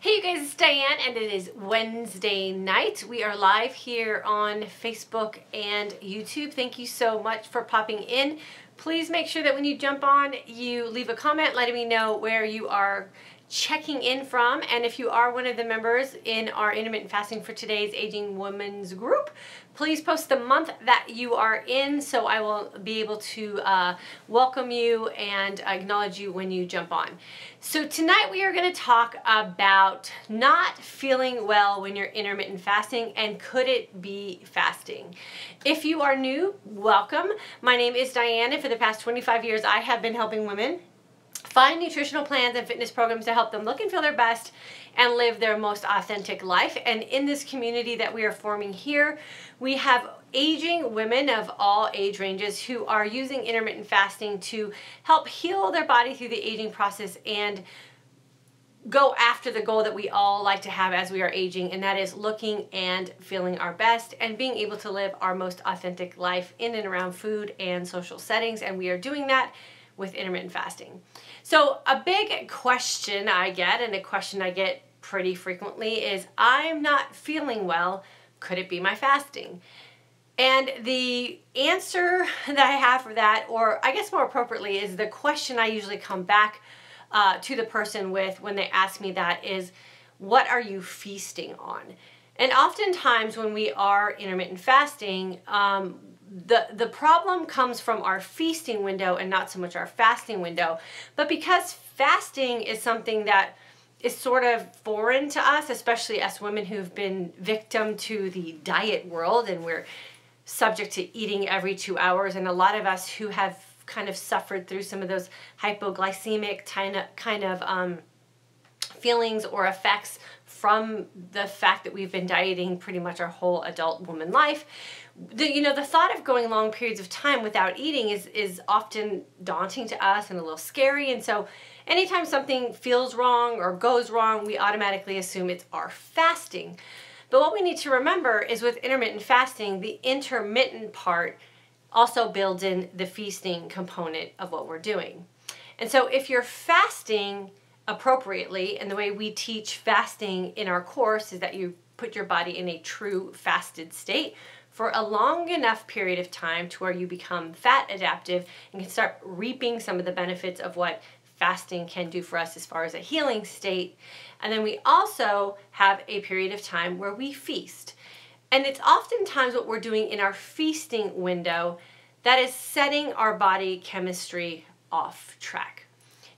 Hey you guys, it's Diane and it is Wednesday night. We are live here on Facebook and YouTube. Thank you so much for popping in. Please make sure that when you jump on, you leave a comment letting me know where you are checking in from, and if you are one of the members in our Intermittent Fasting for Today's Aging Women's group, please post the month that you are in so I will be able to welcome you and acknowledge you when you jump on. So tonight we are going to talk about not feeling well when you're intermittent fasting, and could it be fasting? If you are new, welcome. My name is Diane, and for the past 25 years I have been helping women find nutritional plans and fitness programs to help them look and feel their best and live their most authentic life. And in this community that we are forming here, we have aging women of all age ranges who are using intermittent fasting to help heal their body through the aging process and go after the goal that we all like to have as we are aging, and that is looking and feeling our best and being able to live our most authentic life in and around food and social settings. And we are doing that with intermittent fasting. So a big question I get, and a question I get pretty frequently, is I'm not feeling well, could it be my fasting? And the answer that I have for that, or I guess more appropriately, is the question I usually come back to the person with when they ask me that is, what are you feasting on? And oftentimes when we are intermittent fasting, the problem comes from our feasting window and not so much our fasting window. But because fasting is something that is sort of foreign to us, especially us women who've been victim to the diet world, and we're subject to eating every 2 hours, and a lot of us who have kind of suffered through some of those hypoglycemic kind of feelings or effects from the fact that we've been dieting pretty much our whole adult woman life. The thought of going long periods of time without eating is often daunting to us and a little scary. And so anytime something feels wrong or goes wrong, we automatically assume it's our fasting. But what we need to remember is with intermittent fasting, the intermittent part also builds in the feasting component of what we're doing. And so if you're fasting appropriately, and the way we teach fasting in our course is that you put your body in a true fasted state for a long enough period of time to where you become fat adaptive and can start reaping some of the benefits of what fasting can do for us as far as a healing state. And then we also have a period of time where we feast. And it's oftentimes what we're doing in our feasting window that is setting our body chemistry off track.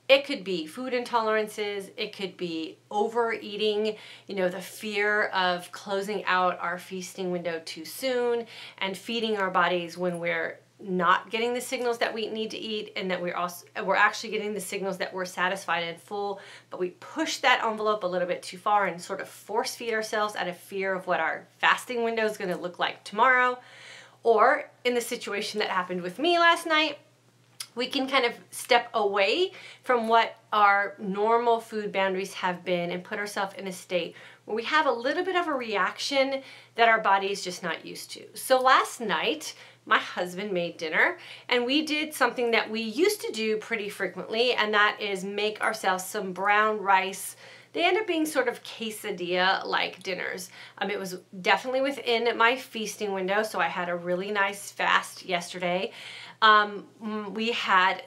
It could be food intolerances, it could be overeating, the fear of closing out our feasting window too soon and feeding our bodies when we're not getting the signals that we need to eat, and that we're actually getting the signals that we're satisfied and full, but we push that envelope a little bit too far and sort of force feed ourselves out of fear of what our fasting window is going to look like tomorrow. Or in the situation that happened with me last night, we can kind of step away from what our normal food boundaries have been and put ourselves in a state where we have a little bit of a reaction that our body is just not used to. So last night, my husband made dinner, and we did something that we used to do pretty frequently, and that is make ourselves some brown rice. They end up being sort of quesadilla-like dinners. It was definitely within my feasting window, so I had a really nice fast yesterday. We had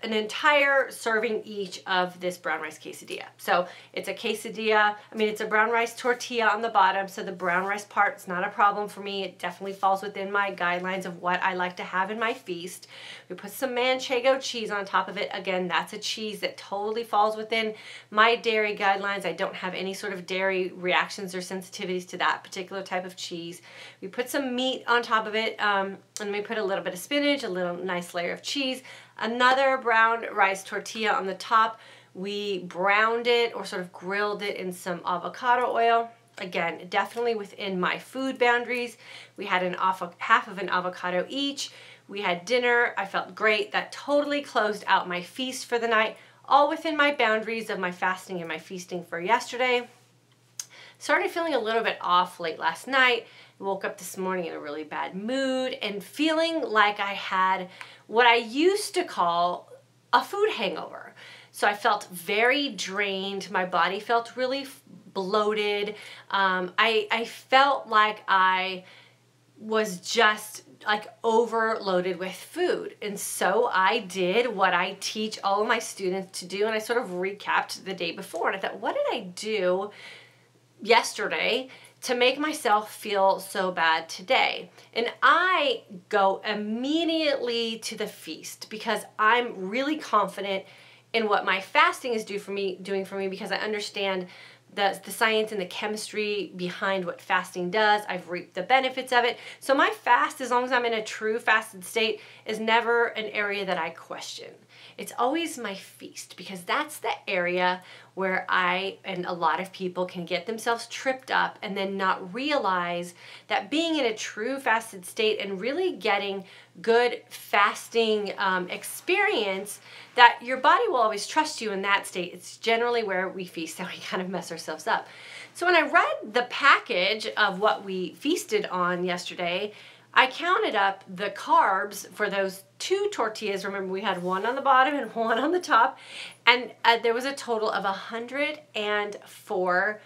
an entire serving each of this brown rice quesadilla. So it's a quesadilla, it's a brown rice tortilla on the bottom, so the brown rice part is not a problem for me. It definitely falls within my guidelines of what I like to have in my feast. We put some manchego cheese on top of it. Again, that's a cheese that totally falls within my dairy guidelines. I don't have any sort of dairy reactions or sensitivities to that particular type of cheese. We put some meat on top of it, and we put a little bit of spinach, a little nice layer of cheese, another brown rice tortilla on the top. We browned it or sort of grilled it in some avocado oil. Again, definitely within my food boundaries. We had half of an avocado each. We had dinner. I felt great. That totally closed out my feast for the night, all within my boundaries of my fasting and my feasting for yesterday. Started feeling a little bit off late last night. Woke up this morning in a really bad mood and feeling like I had what I used to call a food hangover. So I felt very drained. My body felt really bloated. I felt like I was just like overloaded with food. And so I did what I teach all of my students to do, and I sort of recapped the day before. And I thought, what did I do yesterday to make myself feel so bad today? And I go immediately to the feast because I'm really confident in what my fasting is doing for me because I understand the science and the chemistry behind what fasting does. I've reaped the benefits of it. So my fast, as long as I'm in a true fasted state, is never an area that I question. It's always my feast because that's the area where I and a lot of people can get themselves tripped up and then not realize that being in a true fasted state and really getting good fasting experience, that your body will always trust you in that state. It's generally where we feast and we kind of mess ourselves up. So when I read the package of what we feasted on yesterday, I counted up the carbs for those 2 tortillas. Remember, we had one on the bottom and one on the top. And there was a total of 104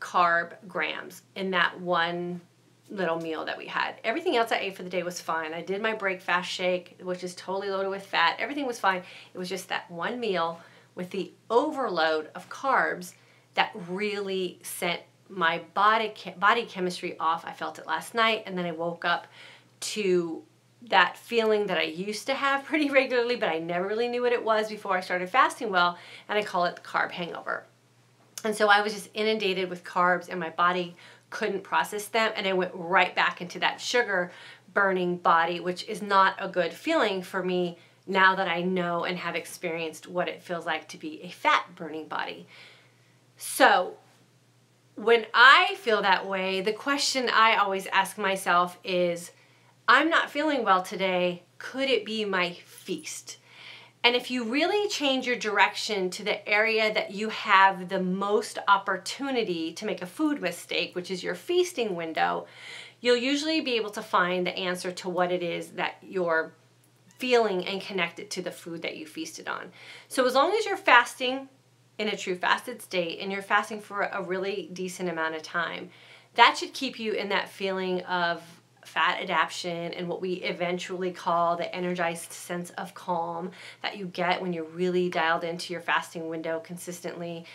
carb grams in that one little meal that we had. Everything else I ate for the day was fine. I did my break fast shake, which is totally loaded with fat. Everything was fine. It was just that one meal with the overload of carbs that really sent my body chemistry off. I felt it last night, and then I woke up to that feeling that I used to have pretty regularly, but I never really knew what it was before I started fasting well, and I call it the carb hangover. And so I was just inundated with carbs, and my body couldn't process them, and I went right back into that sugar burning body, which is not a good feeling for me now that I know and have experienced what it feels like to be a fat burning body. So when I feel that way, the question I always ask myself is, I'm not feeling well today. Could it be my feast? And if you really change your direction to the area that you have the most opportunity to make a food mistake, which is your feasting window, you'll usually be able to find the answer to what it is that you're feeling and connect it to the food that you feasted on. So as long as you're fasting in a true fasted state and you're fasting for a really decent amount of time, that should keep you in that feeling of fat adaptation and what we eventually call the energized sense of calm that you get when you're really dialed into your fasting window consistently.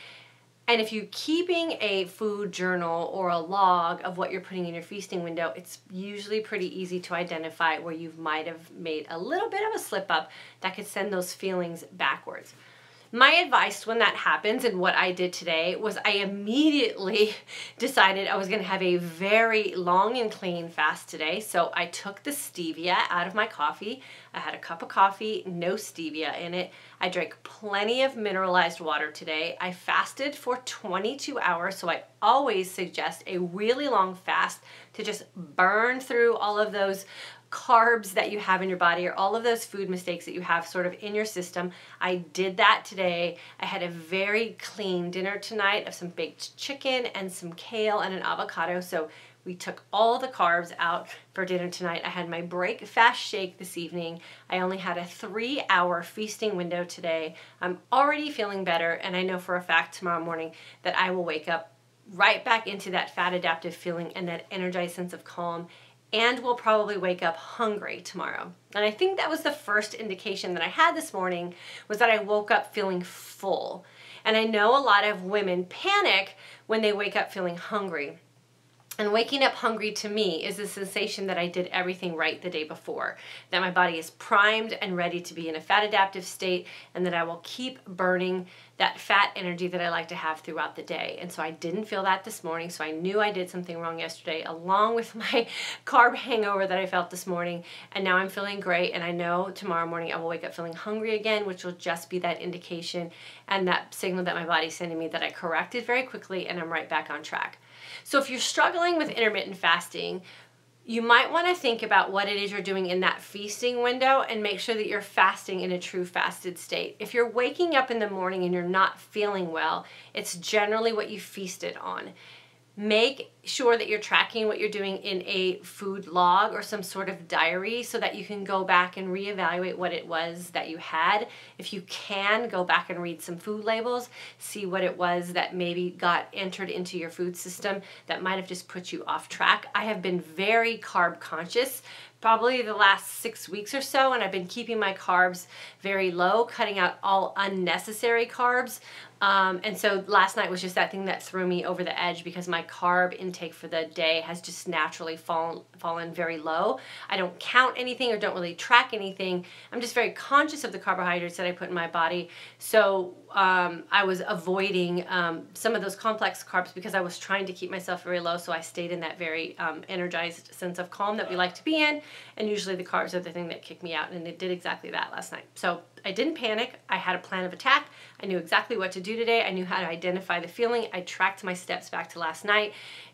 And if you're keeping a food journal or a log of what you're putting in your feasting window, it's usually pretty easy to identify where you might have made a little bit of a slip up that could send those feelings backwards. My advice when that happens, and what I did today, was I immediately decided I was going to have a very long and clean fast today. So I took the stevia out of my coffee. I had a cup of coffee, no stevia in it. I drank plenty of mineralized water today. I fasted for 22 hours, so I always suggest a really long fast to just burn through all of those carbs that you have in your body or all of those food mistakes that you have sort of in your system. I did that today. I had a very clean dinner tonight of some baked chicken and some kale and an avocado. So we took all the carbs out for dinner tonight. I had my break fast shake this evening. I only had a 3-hour feasting window today. I'm already feeling better, and I know for a fact tomorrow morning that I will wake up right back into that fat adaptive feeling and that energized sense of calm, and will probably wake up hungry tomorrow. And I think that was the first indication that I had this morning, was that I woke up feeling full. And I know a lot of women panic when they wake up feeling hungry. And waking up hungry to me is the sensation that I did everything right the day before, that my body is primed and ready to be in a fat adaptive state, and that I will keep burning that fat energy that I like to have throughout the day. And so I didn't feel that this morning, so I knew I did something wrong yesterday, along with my carb hangover that I felt this morning. And now I'm feeling great, and I know tomorrow morning I will wake up feeling hungry again, which will just be that indication and that signal that my body's sending me that I corrected very quickly and I'm right back on track. So if you're struggling with intermittent fasting, you might want to think about what it is you're doing in that feasting window and make sure that you're fasting in a true fasted state. If you're waking up in the morning and you're not feeling well, it's generally what you feasted on. make sure that you're tracking what you're doing in a food log or some sort of diary so that you can go back and reevaluate what it was that you had. If you can, go back and read some food labels, see what it was that maybe got entered into your food system that might have just put you off track. I have been very carb conscious probably the last 6 weeks or so, and I've been keeping my carbs very low, cutting out all unnecessary carbs. And so last night was just that thing that threw me over the edge because my carb intake for the day has just naturally fallen very low. I don't count anything or don't really track anything. I'm just very conscious of the carbohydrates that I put in my body. So I was avoiding some of those complex carbs because I was trying to keep myself very low, so I stayed in that very energized sense of calm that we like to be in, and usually the carbs are the thing that kick me out, and it did exactly that last night. So I didn't panic. I had a plan of attack. I knew exactly what to do today. I knew how to identify the feeling. I tracked my steps back to last night,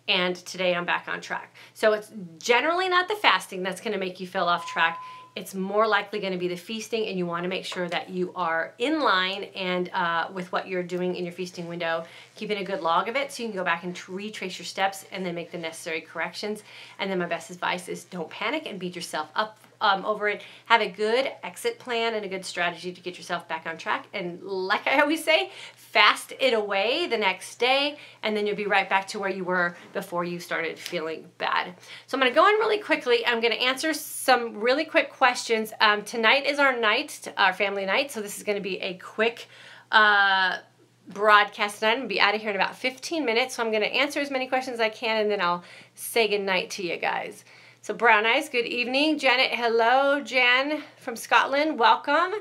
and today I'm back on track. So it's generally not the fasting that's going to make you feel off track. It's more likely going to be the feasting, and you want to make sure that you are in line and with what you're doing in your feasting window, keeping a good log of it so you can go back and retrace your steps and then make the necessary corrections. And then my best advice is don't panic and beat yourself up over it. Have a good exit plan and a good strategy to get yourself back on track. And like I always say, fast it away the next day, and then you'll be right back to where you were before you started feeling bad. So I'm going to go in really quickly. I'm going to answer some really quick questions. Tonight is our night, our family night, so this is going to be a quick broadcast tonight. I'm going to be out of here in about 15 minutes, so I'm going to answer as many questions as I can, and then I'll say goodnight to you guys. So Brown Eyes, good evening. Janet, hello. Jan from Scotland, welcome.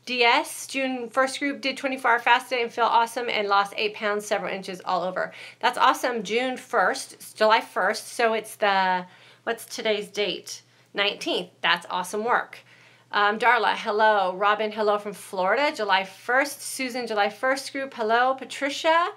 DS, June 1st group, did 24-hour fasting and feel awesome and lost 8 pounds, several inches all over. That's awesome. June 1st, it's July 1st, so it's the, what's today's date? 19th. That's awesome work. Darla, hello. Robin, hello from Florida, July 1st. Susan, July 1st group, hello. Patricia,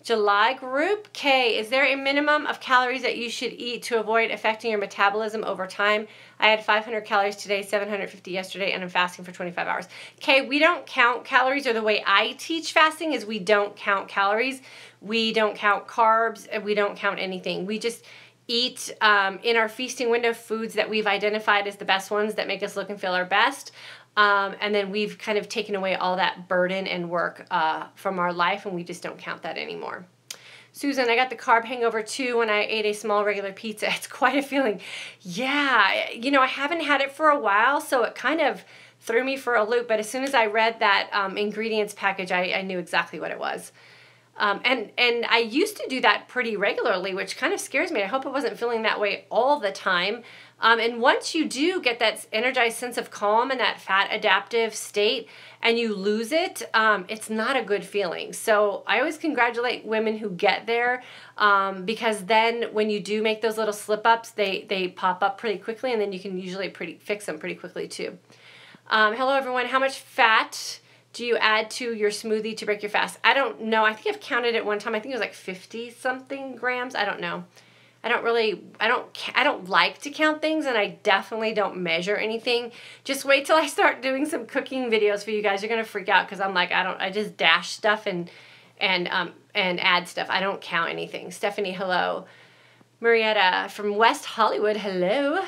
July group. Kay, is there a minimum of calories that you should eat to avoid affecting your metabolism over time? I had 500 calories today, 750 yesterday, and I'm fasting for 25 hours. Kay, we don't count calories, or the way I teach fasting is we don't count calories. We don't count carbs, and we don't count anything. We just eat in our feasting window foods that we've identified as the best ones that make us look and feel our best. And then we've kind of taken away all that burden and work from our life, and we just don't count that anymore. Susan, I got the carb hangover too when I ate a small regular pizza. It's quite a feeling. Yeah, you know, I haven't had it for a while, so it kind of threw me for a loop. But as soon as I read that ingredients package, I knew exactly what it was. And I used to do that pretty regularly, which kind of scares me. I hope I wasn't feeling that way all the time. And once you do get that energized sense of calm and that fat adaptive state and you lose it, it's not a good feeling. So I always congratulate women who get there because then when you do make those little slip-ups, they pop up pretty quickly, and then you can usually fix them pretty quickly too. Hello, everyone. How much fat do you add to your smoothie to break your fast? I don't know. I think I've counted it one time. I think it was like 50-something grams. I don't know. I don't like to count things, and I definitely don't measure anything. Just wait till I start doing some cooking videos for you guys. You're going to freak out because I'm like, I just dash stuff and add stuff. I don't count anything. Stephanie, hello. Marietta from West Hollywood, hello.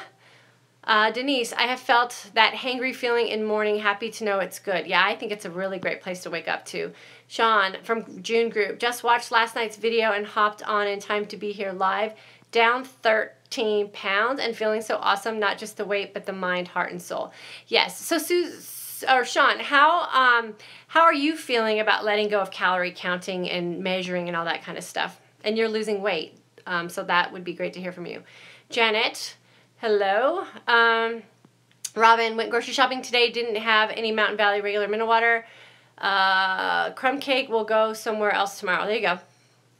Denise, I have felt that hangry feeling in morning. Happy to know it's good. Yeah, I think it's a really great place to wake up to. Sean from June group, just watched last night's video and hopped on in time to be here live. Down 13 pounds and feeling so awesome, not just the weight, but the mind, heart, and soul. Yes. So Sean, how are you feeling about letting go of calorie counting and measuring and all that kind of stuff? And you're losing weight, so that would be great to hear from you. Janet, hello. Robin, went grocery shopping today, didn't have any Mountain Valley regular mineral water. Crumb cake will go somewhere else tomorrow. There you go.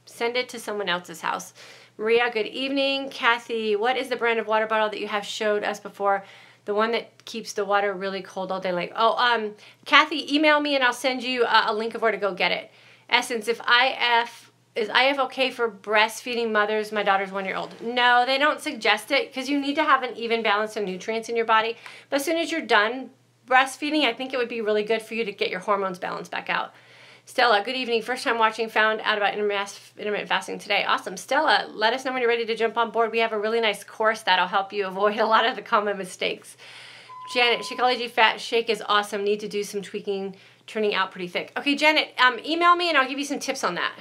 Send it to someone else's house. Maria, good evening. Kathy, what is the brand of water bottle that you have showed us before? The one that keeps the water really cold all day. Like, Kathy, email me and I'll send you a link of where to go get it. Essence, is IF okay for breastfeeding mothers? My daughter's 1 year old. No, they don't suggest it because you need to have an even balance of nutrients in your body. But as soon as you're done breastfeeding, I think it would be really good for you to get your hormones balanced back out. Stella, good evening. First time watching, found out about intermittent fasting today. Awesome. Stella, let us know when you're ready to jump on board. We have a really nice course that'll help you avoid a lot of the common mistakes. Janet, Shakeology Fat Shake is awesome. Need to do some tweaking, turning out pretty thick. Okay, Janet, email me and I'll give you some tips on that.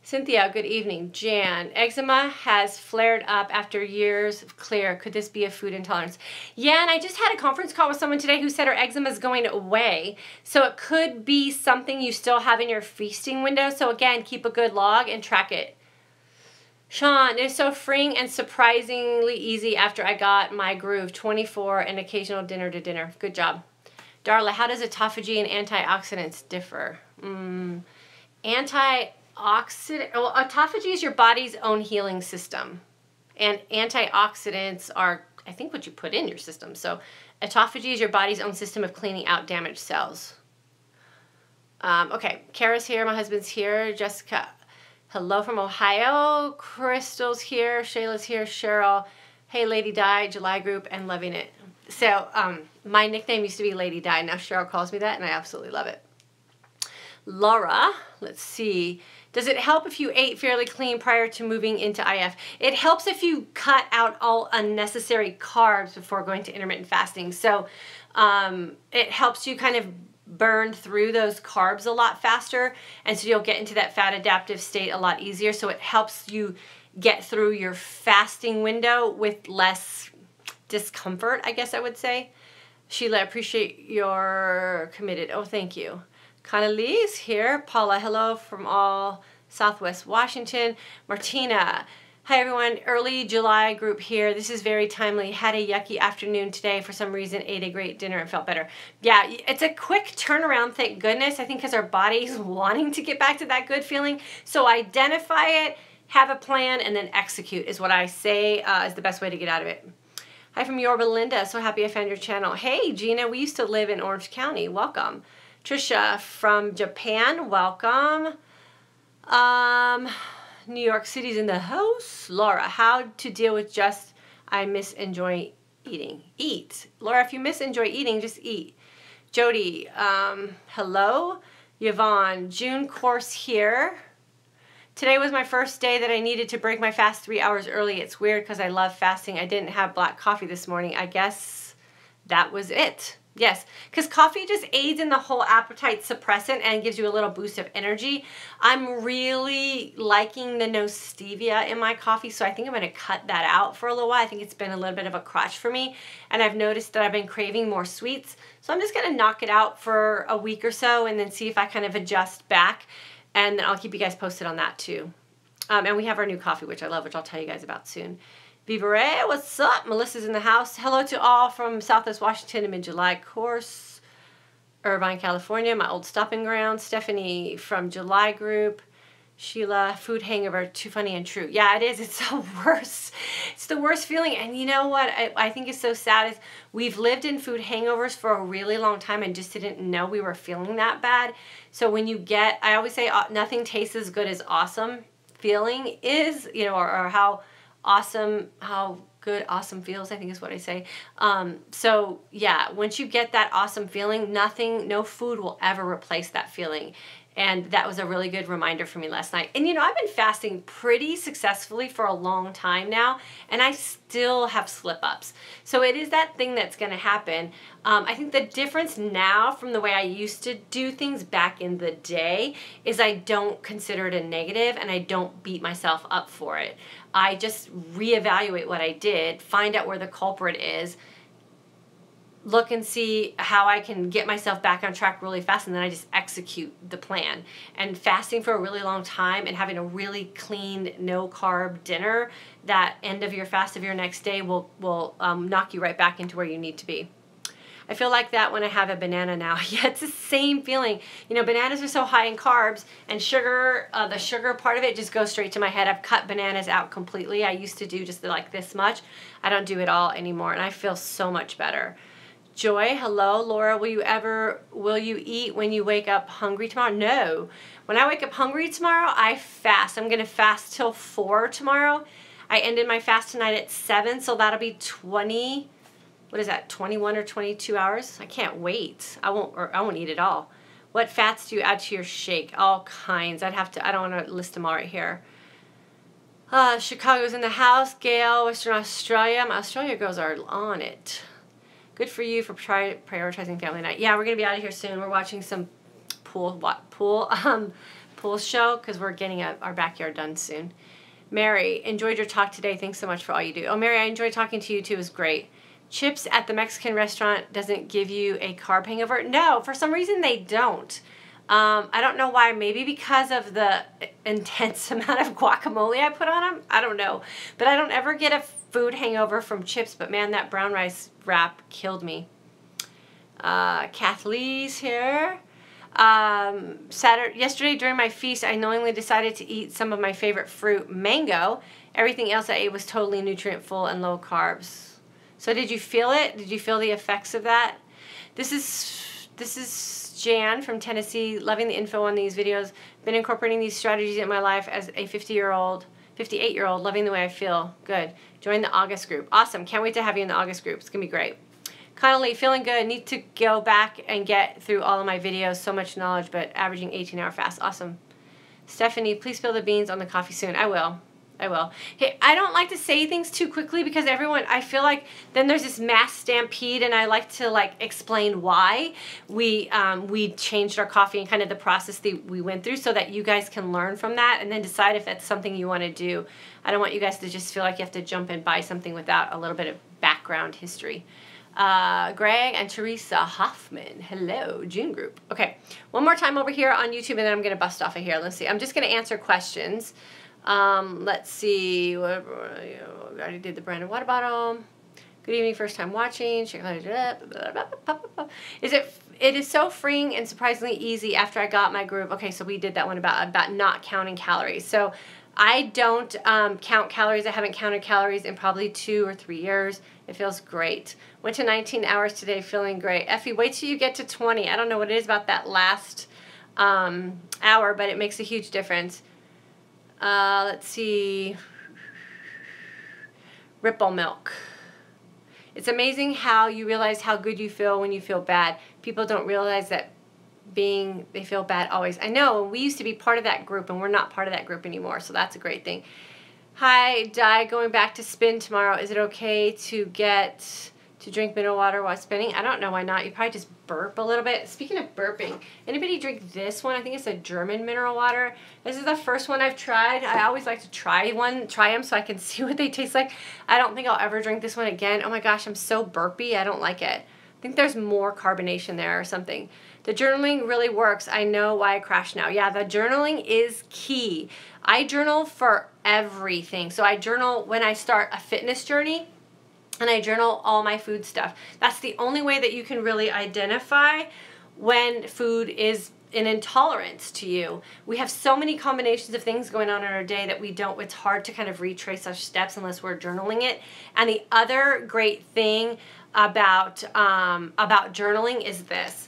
Cynthia, good evening. Jan, eczema has flared up after years of clear. Could this be a food intolerance? Yeah, and I just had a conference call with someone today who said her eczema is going away. So it could be something you still have in your feasting window. So again, keep a good log and track it. Sean, it's so freeing and surprisingly easy after I got my groove. 24 and occasional dinner to dinner. Good job. Darla, how does autophagy and antioxidants differ? Well, autophagy is your body's own healing system. And antioxidants are, I think, what you put in your system. So autophagy is your body's own system of cleaning out damaged cells. Okay, Kara's here, my husband's here. Jessica, hello from Ohio. Crystal's here, Shayla's here, Cheryl. Hey, Lady Di, July group, and loving it. So my nickname used to be Lady Di. Now Cheryl calls me that, and I absolutely love it. Laura, let's see. Does it help if you ate fairly clean prior to moving into IF? It helps if you cut out all unnecessary carbs before going to intermittent fasting. So it helps you kind of burn through those carbs a lot faster, and so you'll get into that fat adaptive state a lot easier. So it helps you get through your fasting window with less discomfort, I guess I would say. Sheila, I appreciate your committed. Oh, thank you. Connelly's here. Paula, hello from all Southwest Washington. Martina, hi everyone. Early July group here. This is very timely. Had a yucky afternoon today for some reason. Ate a great dinner and felt better. Yeah, it's a quick turnaround, thank goodness. I think because our body's wanting to get back to that good feeling. So identify it, have a plan, and then execute is what I say is the best way to get out of it. Hi from Yorba Linda. So happy I found your channel. Hey, Gina, we used to live in Orange County. Welcome. Trisha from Japan, welcome. New York City's in the house. Laura, how to deal with just I miss enjoy eating? Eat. Laura, if you miss enjoy eating, just eat. Jody, hello. Yvonne, June course here. Today was my first day that I needed to break my fast 3 hours early. It's weird because I love fasting. I didn't have black coffee this morning. I guess that was it. Yes, because coffee just aids in the whole appetite suppressant and gives you a little boost of energy. I'm really liking the no stevia in my coffee, so I think I'm going to cut that out for a little while. I think it's been a little bit of a crutch for me, and I've noticed that I've been craving more sweets. So I'm just going to knock it out for a week or so and then see if I kind of adjust back, and then I'll keep you guys posted on that too. And we have our new coffee, which I love, which I'll tell you guys about soon. Vivere, what's up? Melissa's in the house. Hello to all from Southwest Washington and mid-July course. Irvine, California, my old stopping ground. Stephanie from July group. Sheila, food hangover, too funny and true. Yeah, it is. It's the worst. It's the worst feeling. And you know what I think is so sad is we've lived in food hangovers for a really long time and just didn't know we were feeling that bad. So when you get, I always say nothing tastes as good as awesome feeling is, you know, or how good awesome feels, I think is what I say. So yeah, once you get that awesome feeling, no food will ever replace that feeling. And that was a really good reminder for me last night. And you know, I've been fasting pretty successfully for a long time now, and I still have slip-ups. So it is that thing that's going to happen. I think the difference now from the way I used to do things back in the day is I don't consider it a negative and I don't beat myself up for it. I just reevaluate what I did, find out where the culprit is, look and see how I can get myself back on track really fast, and then I just execute the plan. And fasting for a really long time and having a really clean, no-carb dinner, that end of your fast of your next day will knock you right back into where you need to be. I feel like that when I have a banana now. Yeah, it's the same feeling. You know, bananas are so high in carbs, and sugar, the sugar part of it just goes straight to my head. I've cut bananas out completely. I used to do just like this much. I don't do it all anymore, and I feel so much better. Joy, hello. Laura, will you eat when you wake up hungry tomorrow? No. When I wake up hungry tomorrow, I fast. I'm going to fast till 4 tomorrow. I ended my fast tonight at 7, so that'll be 21 or 22 hours. I can't wait. I won't eat at all. What fats do you add to your shake? All kinds. I don't want to list them all right here. Chicago's in the house. Gail, Western Australia. My Australia girls are on it. Good for you for prioritizing family night. Yeah, we're going to be out of here soon. We're watching some pool show because we're getting our backyard done soon. Mary, enjoyed your talk today. Thanks so much for all you do. Oh, Mary, I enjoyed talking to you too. It was great. Chips at the Mexican restaurant doesn't give you a carb hangover? No, for some reason they don't. I don't know why. Maybe because of the intense amount of guacamole I put on them. I don't know. But I don't ever get a food hangover from chips. But man, that brown rice wrap killed me. Kathleen's here. Yesterday during my feast, I knowingly decided to eat some of my favorite fruit, mango. Everything else I ate was totally nutrient full and low carbs. So did you feel it? Did you feel the effects of that? This is Jan from Tennessee, loving the info on these videos. Been incorporating these strategies in my life as a 58-year-old, loving the way I feel. Good. Join the August group. Awesome. Can't wait to have you in the August group. It's going to be great. Connolly, feeling good. Need to go back and get through all of my videos. So much knowledge, but averaging 18-hour fast. Awesome. Stephanie, please spill the beans on the coffee soon. I will. Hey, I don't like to say things too quickly because I feel like then there's this mass stampede, and I like to explain why we changed our coffee and kind of the process that we went through so that you guys can learn from that and then decide if that's something you want to do. I don't want you guys to just feel like you have to jump and buy something without a little bit of background history. Greg and Teresa Hoffman. Hello, June group. Okay, one more time over here on YouTube, and then I'm going to bust off of here. Let's see. I'm just going to answer questions. Let's see. I already did the branded water bottle. Good evening, first time watching. It is so freeing and surprisingly easy after I got my groove. Okay, so we did that one about not counting calories. So I don't count calories. I haven't counted calories in probably 2 or 3 years. It feels great. Went to 19 hours today, feeling great. Effie, wait till you get to 20. I don't know what it is about that last hour, but it makes a huge difference. Let's see. Ripple milk. It's amazing how you realize how good you feel when you feel bad. People don't realize that they feel bad always. I know, we used to be part of that group, and we're not part of that group anymore, so that's a great thing. Hi, Di, going back to spin tomorrow. Is it okay to drink mineral water while spinning? I don't know why not. You probably just burp a little bit. Speaking of burping, anybody drink this one? I think it's a German mineral water. This is the first one I've tried. I always like to try them so I can see what they taste like. I don't think I'll ever drink this one again. Oh my gosh, I'm so burpy. I don't like it. I think there's more carbonation there or something. The journaling really works. I know why I crash now. Yeah, the journaling is key. I journal for everything. So I journal when I start a fitness journey, and I journal all my food stuff. That's the only way that you can really identify when food is an intolerance to you. We have so many combinations of things going on in our day that it's hard to kind of retrace our steps unless we're journaling it. And the other great thing about journaling is this.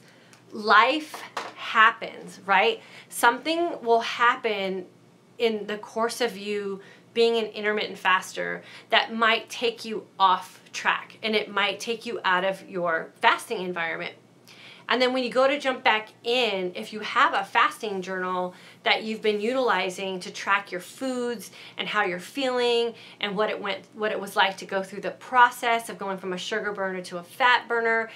Life happens, right? Something will happen in the course of you being an intermittent faster that might take you off track, and it might take you out of your fasting environment. And then when you go to jump back in, if you have a fasting journal that you've been utilizing to track your foods and how you're feeling and what it was like to go through the process of going from a sugar burner to a fat burner,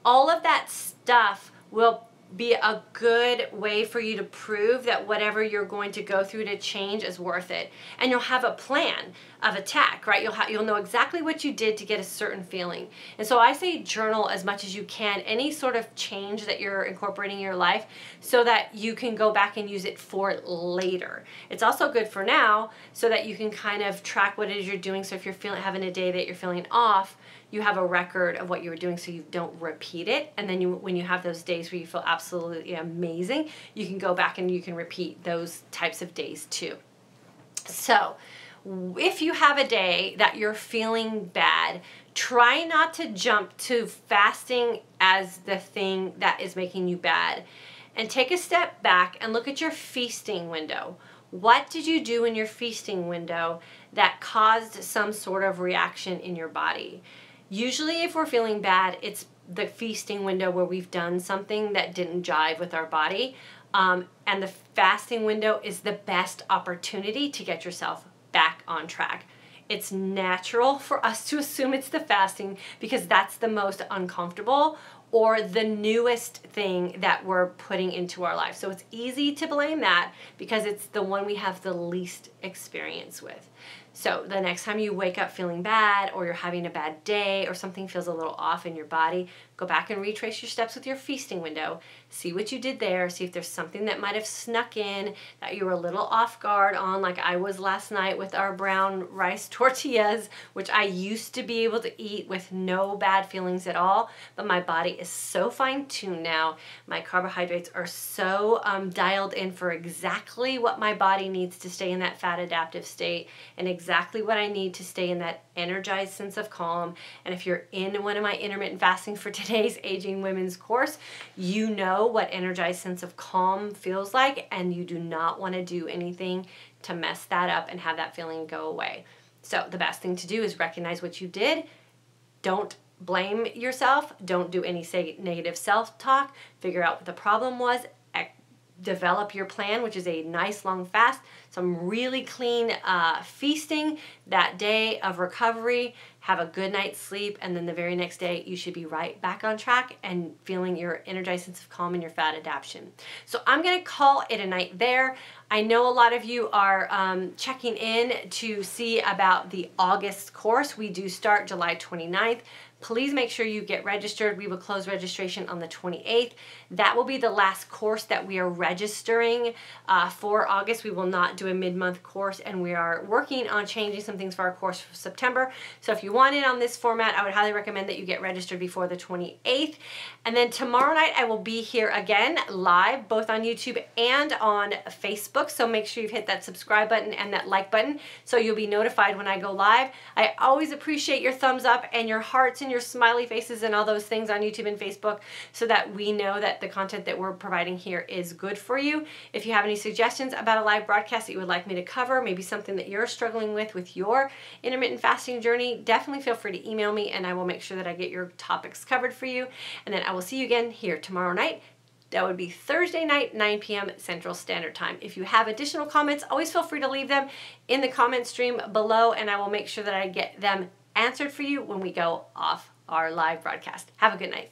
all of that stuff will be a good way for you to prove that whatever you're going to go through to change is worth it. And you'll have a plan of attack, right? You'll know exactly what you did to get a certain feeling. And so I say journal as much as you can, any sort of change that you're incorporating in your life, so that you can go back and use it for later. It's also good for now so that you can kind of track what it is you're doing. So if you're having a day that you're feeling off, you have a record of what you were doing so you don't repeat it. And then when you have those days where you feel absolutely amazing, you can go back and you can repeat those types of days too. So if you have a day that you're feeling bad, try not to jump to fasting as the thing that is making you bad. And take a step back and look at your feasting window. What did you do in your feasting window that caused some sort of reaction in your body? Usually if we're feeling bad, it's the feasting window where we've done something that didn't jive with our body. And the fasting window is the best opportunity to get yourself back on track. It's natural for us to assume it's the fasting because that's the most uncomfortable or the newest thing that we're putting into our life. So it's easy to blame that because it's the one we have the least experience with. So the next time you wake up feeling bad or you're having a bad day or something feels a little off in your body, go back and retrace your steps with your feasting window. See what you did there. See if there's something that might have snuck in that you were a little off guard on, like I was last night with our brown rice tortillas, which I used to be able to eat with no bad feelings at all. But my body is so fine-tuned now. My carbohydrates are so dialed in for exactly what my body needs to stay in that fat adaptive state and exactly what I need to stay in that energized sense of calm. And if you're in one of my intermittent fasting for today's Aging Women's course, you know what energized sense of calm feels like, and you do not want to do anything to mess that up and have that feeling go away. So the best thing to do is recognize what you did. Don't blame yourself. Don't do any negative self-talk. Figure out what the problem was. Develop your plan, which is a nice long fast, some really clean feasting that day of recovery, have a good night's sleep, and then the very next day you should be right back on track and feeling your energized sense of calm and your fat adaptation. So I'm going to call it a night there. I know a lot of you are checking in to see about the August course. We do start July 29th. Please make sure you get registered. We will close registration on the 28th. That will be the last course that we are registering for August. We will not do a mid-month course, and we are working on changing some things for our course for September. So if you want it on this format, I would highly recommend that you get registered before the 28th. And then tomorrow night, I will be here again live, both on YouTube and on Facebook. So make sure you've hit that subscribe button and that like button so you'll be notified when I go live. I always appreciate your thumbs up and your hearts and your smiley faces and all those things on YouTube and Facebook so that we know that the content that we're providing here is good for you. If you have any suggestions about a live broadcast that you would like me to cover, maybe something that you're struggling with your intermittent fasting journey, definitely feel free to email me and I will make sure that I get your topics covered for you. And then I will see you again here tomorrow night. That would be Thursday night, 9 p.m. Central Standard Time. If you have additional comments, always feel free to leave them in the comment stream below and I will make sure that I get them answered for you when we go off our live broadcast. Have a good night.